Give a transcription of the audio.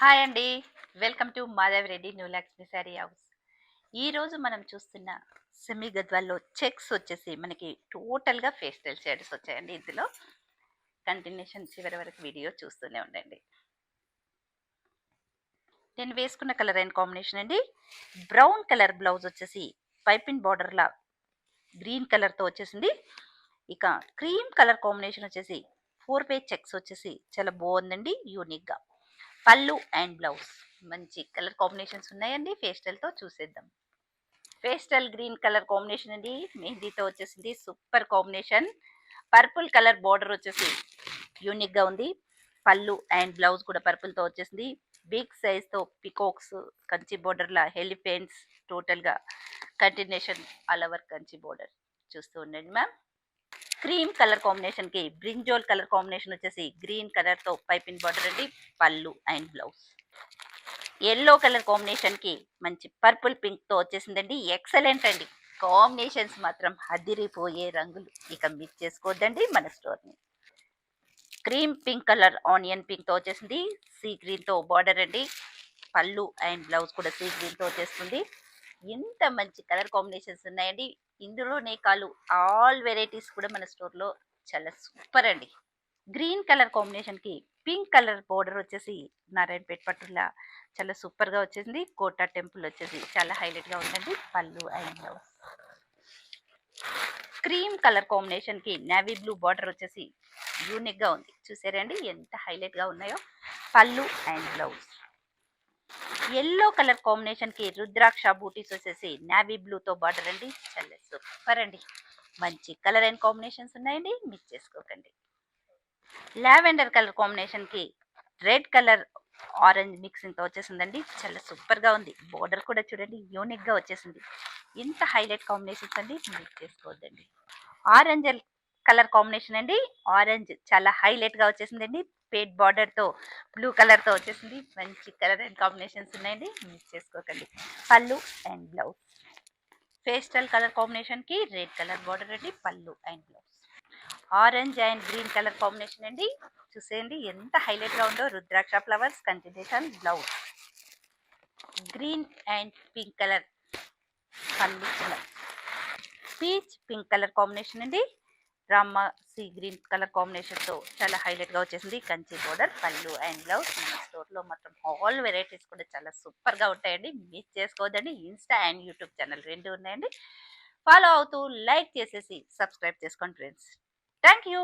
Hi అండి. Welcome to Madhav Reddy new Lakshmi sari house. ఈరోజు మనం చూస్తున్న సెమీ గద్వాల్లో చెక్స్ వచ్చేసి మనకి టోటల్గా పేస్టల్ షేడ్స్ వచ్చాయండి. ఇందులో కంటిన్యూషన్ చివరి వరకు వీడియో చూస్తూనే ఉండండి. నేను వేసుకున్న కలర్ అండ్ కాంబినేషన్ అండి బ్రౌన్ కలర్ బ్లౌజ్ వచ్చేసి పైపింగ్ బార్డర్లా గ్రీన్ కలర్తో వచ్చేసింది. ఇక క్రీమ్ కలర్ కాంబినేషన్ వచ్చేసి 4 పేజ్ చెక్స్ వచ్చేసి చాలా బాగుందండి, యూనిక్గా. పళ్ళు అండ్ బ్లౌజ్ మంచి కలర్ కాంబినేషన్స్ ఉన్నాయండి. పేస్టల్తో చూసేద్దాం. పేస్టల్ గ్రీన్ కలర్ కాంబినేషన్ అండి, మెహందీతో వచ్చేసింది. Super combination. Purple colour border వచ్చేసి యూనిక్గా ఉంది. పళ్ళు అండ్ బ్లౌజ్ కూడా పర్పుల్తో వచ్చేసింది. బిగ్ సైజ్తో పికాక్స్, కంచి బోర్డర్లా ఎలిఫెంట్స్, టోటల్గా continuation all over Kanchi border చూస్తూ ఉండండి మ్యామ్. క్రీమ్ కలర్ కాంబినేషన్ కి బ్రింజోల్ కలర్ కాంబినేషన్ వచ్చేసి గ్రీన్ కలర్ తో పైపింగ్ బార్డర్ అండి, పళ్ళు and blouse. Yellow colour combination కి మంచి పర్పుల్ పింక్ తో వచ్చేసిందండి. ఎక్సలెంట్ అండి, కాంబినేషన్స్ మాత్రం అదిరిపోయే రంగులు, ఇక మిస్ చేసుకోవద్దండి మన స్టోర్ ని. Cream pink colour onion pink తో వచ్చేసింది. సీ గ్రీన్ తో బార్డర్ అండి, పళ్ళు అండ్ బ్లౌజ్ కూడా సీ గ్రీన్ తో వచ్చేస్తుంది. ఎంత మంచి కలర్ కాంబినేషన్స్ ఉన్నాయండి. ఇందులోనే కాదు, ఆల్ వెరైటీస్ కూడా మన స్టోర్లో చాలా సూపర్ అండి. గ్రీన్ కలర్ కాంబినేషన్ కి పింక్ కలర్ బోర్డర్ వచ్చేసి నారాయణపేట పట్టులా చాలా సూపర్ గా వచ్చేసింది. కోటా టెంపుల్ వచ్చేసి చాలా హైలైట్ గా ఉందండి, పళ్ళు and blouse. Cream colour combination కి నేవీ బ్లూ బార్డర్ వచ్చేసి యూనిక్ గా ఉంది. చూసారండి ఎంత హైలైట్ గా ఉన్నాయో, పళ్ళు and blouse. Yellow colour combination కి రుద్రాక్ష బూటీస్ వచ్చేసి నేవీ బ్లూ తో బార్డర్ అండి, చాలా సూపర్ అండి. మంచి కలర్ అండ్ కాంబినేషన్స్ ఉన్నాయండి, మిస్ చేసుకోకండి. లావెండర్ కలర్ కాంబినేషన్ కి రెడ్ కలర్ ఆరెంజ్ మిక్సింగ్ తో వచ్చేసిందండి, చాలా సూపర్ గా ఉంది. బోర్డర్ కూడా చూడండి యూనిక్ గా వచ్చేసింది. ఇంత హైలైట్ కాంబినేషన్స్ అండి, మిస్ చేసుకోవద్దండి. ఆరెంజ్ కలర్ కాంబినేషన్ అండి, ఆరెంజ్ చాలా హైలైట్ గా వచ్చేసిందండి. పేట్ బార్డర్ తో బ్లూ కలర్ తో వచ్చేసింది. మంచి కలర్ అండ్ కాంబినేషన్స్ ఉన్నాయండి, మిస్ చేసుకోకండి. పళ్ళు and blouse. Pastel colour combination కి రెడ్ కలర్ బార్డర్ అండి, పళ్ళు and blouse. Orange and green colour combination అండి, చూసేయండి ఎంత హైలైట్ గా ఉందో. Rudraksha flowers continuation blouse. Green and pink colour పళ్ళు, పీచ్ పింక్ కలర్ కాంబినేషన్ అండి, Rama sea green colour combination తో చాలా హైలైట్ గా వచ్చేసింది. కంచి బోర్డర్, పళ్ళు అండ్ బ్లౌజ్. మన స్టోర్ లో మొత్తం ఆల్ వెరైటీస్ కూడా చాలా సూపర్ గా ఉంటాయండి, మిస్ చేసుకోవద్దండి. ఇన్స్టా అండ్ యూట్యూబ్ ఛానల్ రెండు ఉన్నాయండి. ఫాలో అవుతూ లైక్ చేసేసి సబ్స్క్రైబ్ చేసుకోండి ఫ్రెండ్స్. Thank you.